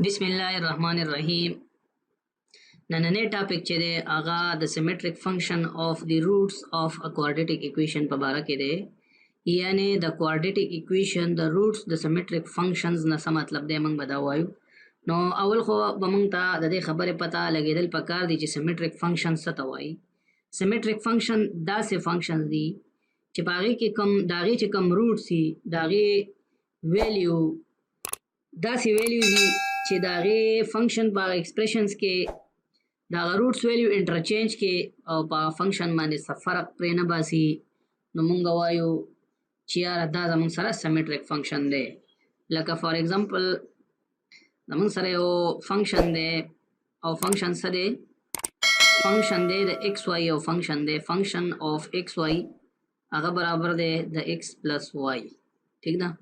बिस्मिल्लाहिर्रहमानिर्रहीम नन्हे टॉपिक चेदे आगा the symmetric function of the roots of a quadratic equation पर बारा के दे यानी the quadratic equation the roots the symmetric functions न सा मतलब दे मंग बतावायु नो अवल खो बमंग ता द दे खबरे पता लगेदल पकार दी ची symmetric function Satwai symmetric function दा से फंक्शंस दी चिपागी के कम दागी चे कम रूट सी दागी वैल्यू داسې ویلیو دي چې د هغې فنکشن په هغه اکسپریشنز کې د هغه روټس ویلیو انټرچینج کې او په هغه فنکشن باندې څه فرق پرې نه باسي نو مونږ وایو چې یاره دا زمونږ سره سیمیټریک فنکشن دی لکه فار ایگزامپل زمونږ سره یو فنکشن دی او فنکشن څه دی فنکشن دی د ایکس واي یو فنکشن دی فنکشن آف ایکس واي هغه برابر دی د ایکس پلس واي ٹھیک ده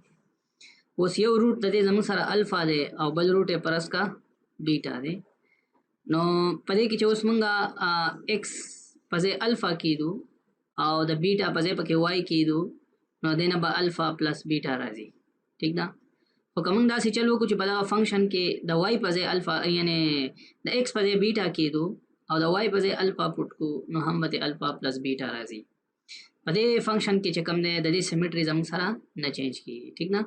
اوس یو روټ د دې زموږ سره الفا دی او بل روټ یې پرس کا بیټا دی نو په دې کې چې اوس مونږه ایکس په ځای الفا کیدو او د بیټا په ځای پکې وای کیدو نو دې نه به الفا پلس بیټا راځي ٹھیک ده خو که مونږ داسې چل وکړو چې په دغه فنکشن کې د وای په ځای الفا یعنې د ایکس په ځای بیټا کیدو او د وای په ځای الفا پټ کو نو هم به الفا پلس بیټا راځي په دې فنکشن کې چې کوم دی د دې سیمیټري زموږ سره نه چینج کیږي ٹھیک نه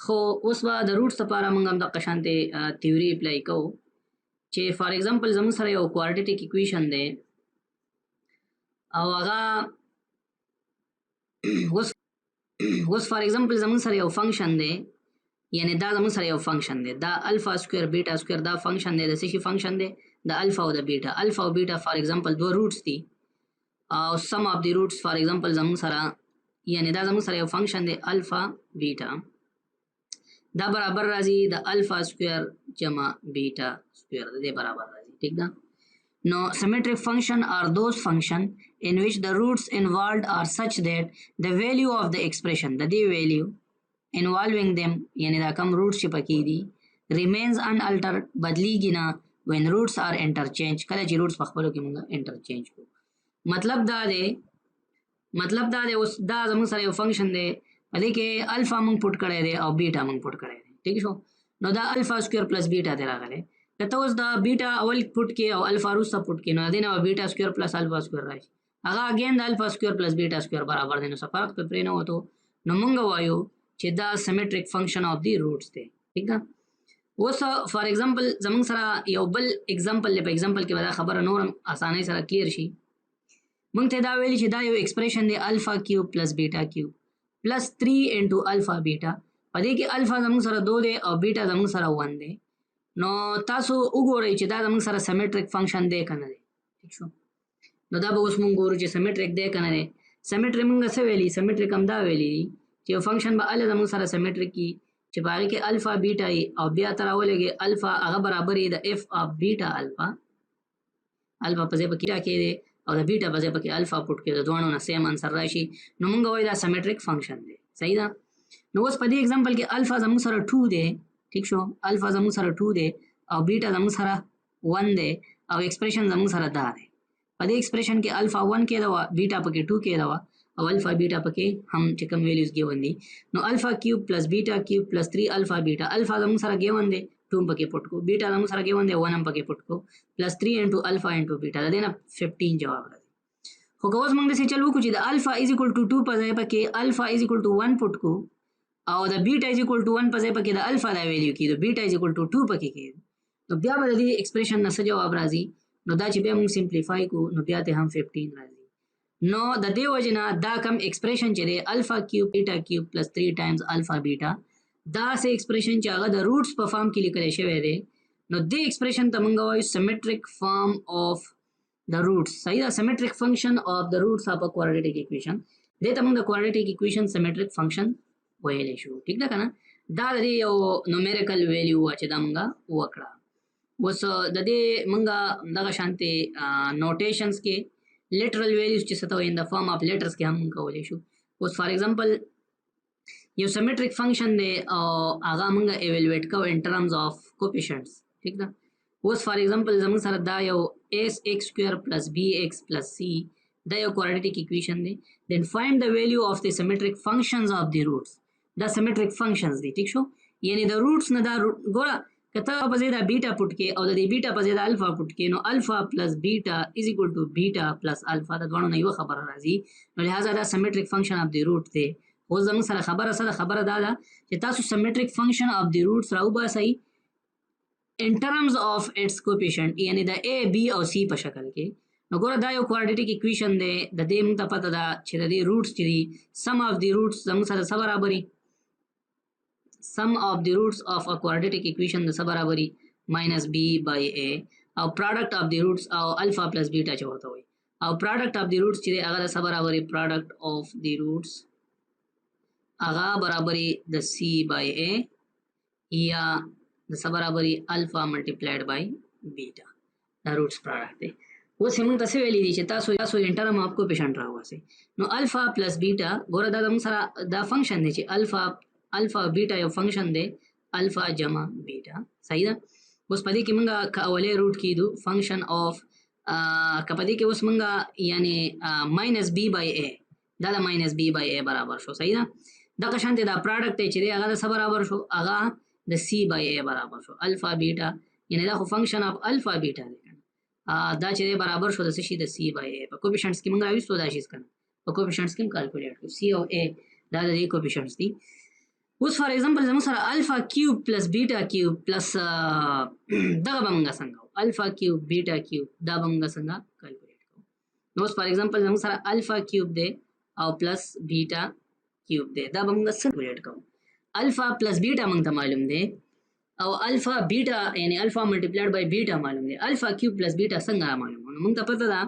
خو اوس به د روټس لپاره موږ هم دغه شانتې تیوري اپلای کوو چې فار ایگزامپل زموږ سره یو کوارډیټیک اکویشن دی او هغه اوس فار ایگزامپل زموږ سره یو فنکشن دی یعنی دا زموږ سره یو فنکشن دی دا الفا سکویر بیټا سکویر دا فنکشن دی د څه شي فنکشن دی د الفا او د بیټا الفا او بیټا فار ایگزامپل دوه روټس دي او سم اف دی روټس فار ایگزامپل زموږ سره یعنی دا زموږ سره یو فنکشن دی الفا بیټا دا برابر راځي د الفا سکویر جمع بیٹا سکویر د دې برابر راځي ٹھیک ده نو symmetric function are those function in which the roots involved are such that the value of the expression the value involving them یعنی دا کم roots چې پکې دي remains unaltered بدلیږي نه when roots are interchanged کله چې roots په خپلو کې موږ interchange کوو مطلب دا دی اوس دا زموږ سره یو فنکشن دی په دې کې الفا مونږ پټ کړی دی او بیټا مونږ پټ کړی دی ٹھیک شو نو دا الفا سکویر پلس بیټا دی راغلی که ته اوس دا بیټا اول پټ کې او الفا وروسته پټ کې نو دې نه به بیټا سکویر پلس الفا سکویر راشي هغه اګین د الفا سکویر پلس بیټا سکویر برابر دی نو څه فرق پرې نه وته نو مونږ وایو چې دا سیمیټریک فنکشن آف دی روټس دی ٹھیک ده اوس فار ایگزامپل زمونږ سره یو بل ایگزامپل دی په ایگزامپل کې به دا خبره نورم اسانۍ سره کلیر شي مونږ ته دا ویلي چې دا یو ایکسپریشن دی الفا کیوب پلس بیټا کیوب پلس 3 انٹو الفا بیٹا په دې کې الفا زموږ سره 2 دی او بیٹا زموږ سره 1 دی نو تاسو وګورئ چې دا زموږ سره سیمیټریک فنکشن دی کنه دی ٹھیک شو نو دا به اوس مونږ ګورو چې سیمیټریک دی کنه دی سیمیټری مونږ څه ویلي سیمیټریک هم دا ویلي چې یو فنکشن به ال زموږ سره سیمیټریک کی چې په هغې کې الفا بیټا ای او بیا ته راولېږي الفا هغه برابر یې د اف اف بیټا الفا په ځای په کې راکې دی او د بیټا په ځای پکې الفا پټ کې د دواړو نه سیم انسر راشي نو مونږ وایو دا سیمیټریک فنکشن دی صحیح ده نو اوس په دې ایگزامپل کې الفا زموږ سره 2 دی ٹھیک شو الفا زموږ سره 2 دی او بیټا زموږ سره 1 دی او ایکسپریشن زموږ سره دا دی په دې ایکسپریشن کې الفا 1 کې دا بیټا پکې 2 کې دا او الفا بیټا پکې هم چې کوم ویلیوز ګیون دي نو الفا کیوب پلس بیټا کیوب پلس 3 الفا بیټا الفا زموږ سره ګیون دی 2 پکې پټ کو بیټا زموږ سره ګیون دی 1 هم پکې پټ کو پلس 3 انټو الفا انټو بیټا دا نه 15 جواب راځي خو که اوس موږ داسې چل وکړو چې د الفا از اکول ټو 2 په ځای پکې الفا از اکول ټو 1 پټ کو او د بیټا از اکول ټو 1 په ځای پکې د الفا دا ویلیو کېدو بیټا از اکول ټو 2 پکې کېدو نو بیا به د دې ایکسپریشن نه څه جواب راځي نو دا چې بیا موږ سمپلیفای کو نو بیا ته هم 15 راځي نو د دې وجې نه دا کم ایکسپریشن چې دی الفا کیوب بیټا کیوب پلس 3 ټایمز الفا بیټا دا سه ایکسپریشن چې هغه د روټس په فارم کې لیکل شوی دی نو دې ایکسپریشن ته موږ وایو سیمیټریک فارم اف the roots صحیح ده symmetric function of the roots of a quadratic equation دې ته موږ د quadratic equation symmetric function ویلی شو ټیک ده کنه دا د دې یو نومیریکل ویلیو و چې دا موږ وکړه اوس د دې موږ دغه شانتې نوټیشنز کې literal values چې څه ته وایي in the form of letters کې هم موږ کولی شو اوس فار ایگزامپل یو symmetric function دی او هغه موږ evaluate کوو in terms of coefficients ټیک ده اوس فار ایگزامپل زموږ سره دا یو اس ایکس سکویر پلس بی ایکس پلس سی دا یو کوارډیټیک اکویشن دی دین فایند د ویلیو اف د سیمیټریک فنکشنز اف د روټس دا سیمیټریک فنکشنز دي ٹھیک شو یعنی د روټس نه دا ګوره کته په ځای د بیټا پټ کې او د دې بیټا په ځای د الفا پټ کې، نو الفا پلس بیټا از ایکوال ټو بیټا پلس الفا، د دوانو نه یو خبره راځي، نو لہذا دا سیمیټریک فنکشن اف دی روټ دی. اوس زموږ سره خبره سره خبره دا ده چې تاسو سیمیټریک فنکشن اف دی روټس راوباسئ in terms of its coefficient، یعنی د a b او c په شکل کې. نو ګوره دا یو کوارډیټیک ایکویشن دی، د دې موږ ته پته ده چې د دې روټس چې دي سم اف دی روټس زموږ سره څه برابري، sum of the roots of a quadratic equation د څه برابري minus b by a، او product of the roots او alpha plus beta چې ورته وایي، او product of the roots چې دی هغه د څه برابري product of the roots هغه برابري د c by a یا د څه برابري alpha multiplied by beta، دا roots product دی. اوس موږ تاسو ویلي دي چې تاسو انټرم اپ کو پیشنټ راوځي، نو الفا پلس بیٹا ګوره دا موږ سره دا فنکشن دی چې الفا بیٹا یو فنکشن دی، الفا جمع بیٹا، صحیح ده. اوس پدې کې موږ کاولې روټ کیدو فنکشن اف کپدې کې اوس موږ یعنی ماینس بی بای ا، دا د ماینس بی بای ا برابر شو، صحیح ده. دا قشان ته دا پروډکټ چې دی هغه د څه برابر شو، هغه د سی بای ا برابر شو، الفا بیٹا یعنی دا خو فنکشن اف الفا بیٹا دی، دا چې برابر شو د څه شي د سی بای ا. په کوفیشنټس کې موږ راوستو دا شي کنه، په کوفیشنټس کې کیلکولیټ کړو سی او ا دا د دې کوفیشنټس دي. اوس فار ایگزامپل زموږ سره الفا کیوب پلس بیٹا کیوب پلس دغه به موږ څنګه الفا کیوب بیٹا کیوب دا به موږ څنګه کیلکولیټ کوو. نو اوس فار ایگزامپل زموږ سره الفا کیوب دی او پلس بیٹا کیوب دی، دا به موږ څنګه کیلکولیټ کوو. الفا پلس بیٹا موږ ته معلوم دی او الفا بیٹا یعنی الفا ملټیپلایډ بای بیٹا معلوم دی، الفا کیوب پلس بیٹا څنګه معلوم؟ نو موږ ته پته ده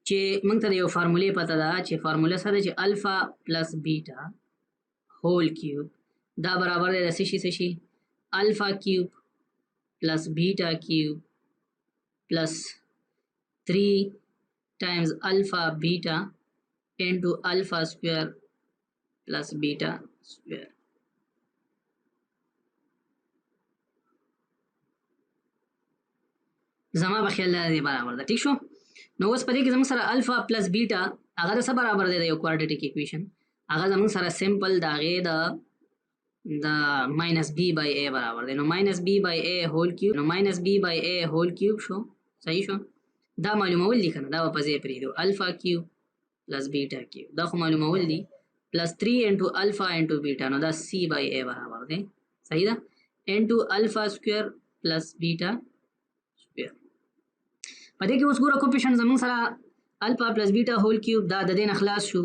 چې موږ ته یو فارمولې پته ده چې فارموله سره چې الفا پلس بیٹا هول کیوب دا برابر دی د څه شي الفا کیوب پلس بیٹا کیوب پلس 3 ټایمز الفا بیٹا انټو الفا سکویر پلس بیٹا سکویر. زما په خیال دی برابر ده، ٹھیک شو. نو اوس پدې کې زموږ سره الفا پلس بیٹا هغه د څه برابر دی، د یو کوارډیټیک ایکویشن، هغه زموږ سره سمپل د هغې د ماینس بی بای ا برابر دی، نو ماینس بی بای ا هول کیوب، نو ماینس بی بای ا هول کیوب شو، صحیح شو. دا معلومول دي کنه، دا په ځای پرېږدو الفا کیوب پلس بیٹا کیوب، دا خو معلومول دي، پلس 3 انټو الفا انټو بیٹا، نو دا سی بای ا برابر دی، صحیح ده، انټو الفا سکویر پلس بیٹا سکویر. پدې کې اوس ګوره کوفیشنټ زموږ سره الفا پلس بیٹا هول کیوب دا د دې نه خلاص شو،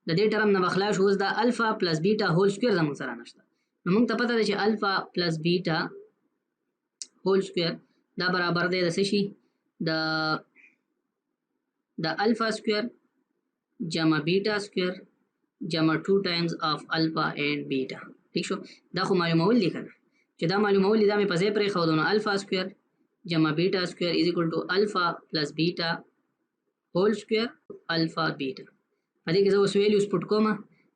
د دې ټرم نه بخلاص شو. اوس دا الفا پلس بیٹا هول سکویر زموږ سره نشته، نو موږ ته پته ده چې الفا پلس بیٹا هول سکویر دا برابر دی د څه شي د الفا سکویر جمع بیٹا سکویر جمع 2 ټایمز اف الفا اینڈ بیٹا، ٹھیک شو. دا خو معلومول دي کنه، چې دا معلومول دي دا مې په ځای پرېښودو، نو الفا سکویر جمع بیٹا سکویر از اکول ټو الفا پلس بیٹا هول سکویر الفا بیٹا. پدې کې زه اوس ویلیوز پټ کوم،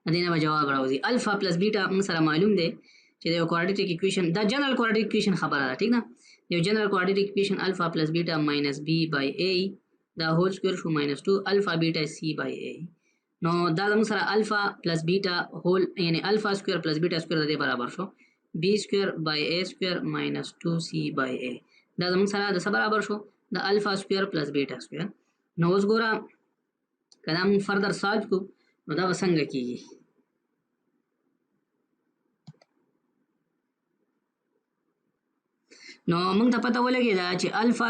د دې نه به جواب راوځي. الفا پلس بیٹا موږ سره معلوم دی چې د یو کوارډیټیک ایکویشن دا جنرال کوارډیټیک ایکویشن خبره ده، ٹھیک ده، یو جنرال کوارډیټیک ایکویشن الفا پلس بیٹا ماینس بی بای ا دا هول سکویر شو ماینس 2 الفا بیٹا سی بای ا. نو دا موږ سره الفا پلس بیٹا هول یعنی الفا سکویر پلس بیٹا سکویر د دې برابر شو بی سکویر بای ا سکویر ماینس 2 سی بای ا. دا زموږ سره د څه برابر شو د الفا سکویر پلس بیٹا سکویر. نو اوس ګوره که دا موږ فردر سالو کو نو دا به څنګه کیږي. نو موږ ته پته ولګېده چې الفا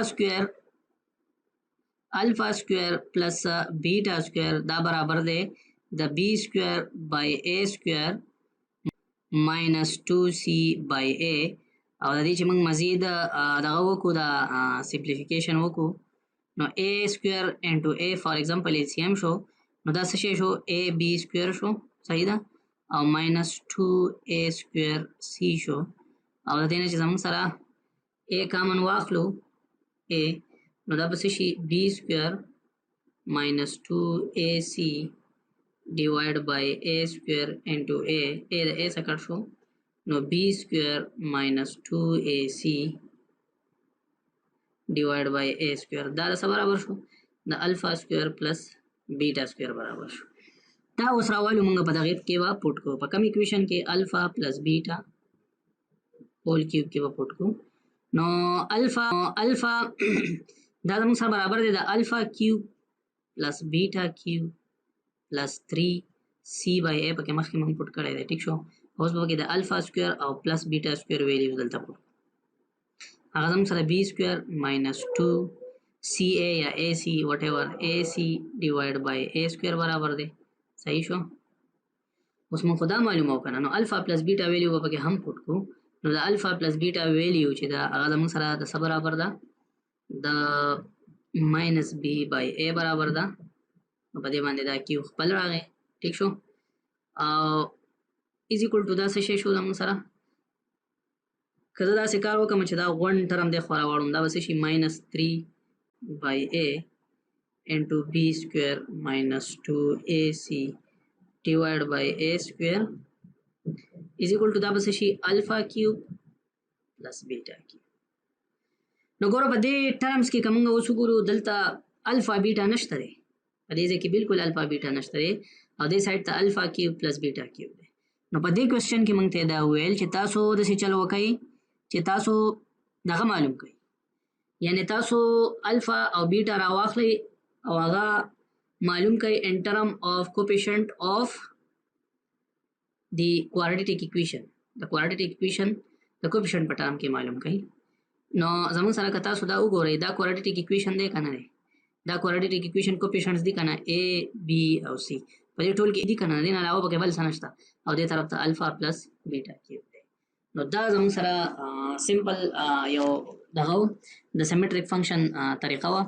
سکویر پلس بیٹا سکویر دا برابر دی د بی سکویر بای ا سکویر ماینس 2 سی بای ا، او د دې چې موږ مزید دغه وکړو د سمپلیفیکیشن وکړو، نو ا سکویر انټو ا فار ایگزامپل ال سی ام شو، نو دا څه شی شو ا بی سکویر شو، صحیح ده، او ماینس 2 ا سکویر سی شو، او د دې نه چې زموږ سره ا کامن واخلو ا، نو دا به څه شي بی سکویر ماینس 2 ا سی ډیوایډ بای ا سکویر انټو ا د ا څخه کټ شو، نو بی سکویر ماینس 2 ا سی ډیوایډ بای ا سکویر، دا څه برابر شو د الفا سکویر پلس بیٹا سکویر برابر شو. دا اوس راوالو موږ په دغه کې وا پټ کو په کوم ایکویشن کې الفا پلس بیٹا whole cube کې به پټ کو نو الفا دا زموږ سره برابر دی د الفا کیوب پلس بیٹا کیوب پلس 3 سی بای ا پکې مخکې موږ پټ کړی دی ټیک شو اوس به کې د الفا سکوير او پلس بیٹا سکوير ویلیو دلته پټ هغه زموږ سره بی سکوير ماینس 2 سی ا یا ا سی وات ایور ا سی ډیوایډ بای ا سکوير برابر دی صحیح شو اوس موږ خدا معلومه وکنه نو الفا پلس بیٹا ویلیو به پکې هم پټ کو نو د الفا پلس بیٹا ویلیو چې دا هغه زموږ سره د څه برابر ده د ماینس بی بای ا برابر ده نو په دې باندې دا کیو خپل راغی ټیک شو او از ایکوال ټو دا څه شی شو زموږ سره که زه داسې کار وکړم چې دا غون ټرم دی خورا واړم دا به څه شي ماینس 3 بای ا انټو بی سکویر ماینس 2 اے سی divided by a square is equal to دا بس شي alpha cube plus beta cube نو ګوره په دې ټرمز کې کومه اوس ګورو دلته الفا بیٹا نشته دی په دې ځکه بالکل الفا بیٹا نشته دی او دې سایډ ته الفا کیوب پلس بیٹا کیوب دی نو په دې کوېسچن کې موږ ته دا ویل چې تاسو د څه چل وکړئ چې تاسو دغه معلوم کړئ یعنی تاسو الفا او بیٹا راواخلئ او هغه معلوم کئی in term of coefficient of the quadratic equation the quadratic equation the coefficient په term کې معلوم کئی نو زمون سره کتا سودا وګورئ دا quadratic equation دی کنه دی دا quadratic equation coefficients دی کنه a b او c په دې ټول کې دی کنه نه علاوه پکې بل څه نشته او دې طرف ته الفا پلس بیٹا کیوب دی نو دا زمون سره سمپل یو دغه د سیمټریک فنکشن طریقه وا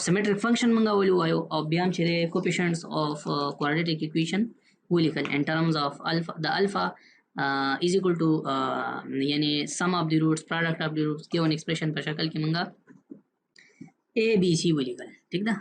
symmetric function منګه ولوایو او بیا هم چې coefficients of quadratic equation ولیکل in terms of alpha the alpha is equal to یعنی sum of the roots product of the roots given expression په شکل کې منګه a b c ولیکل ٹھیک ده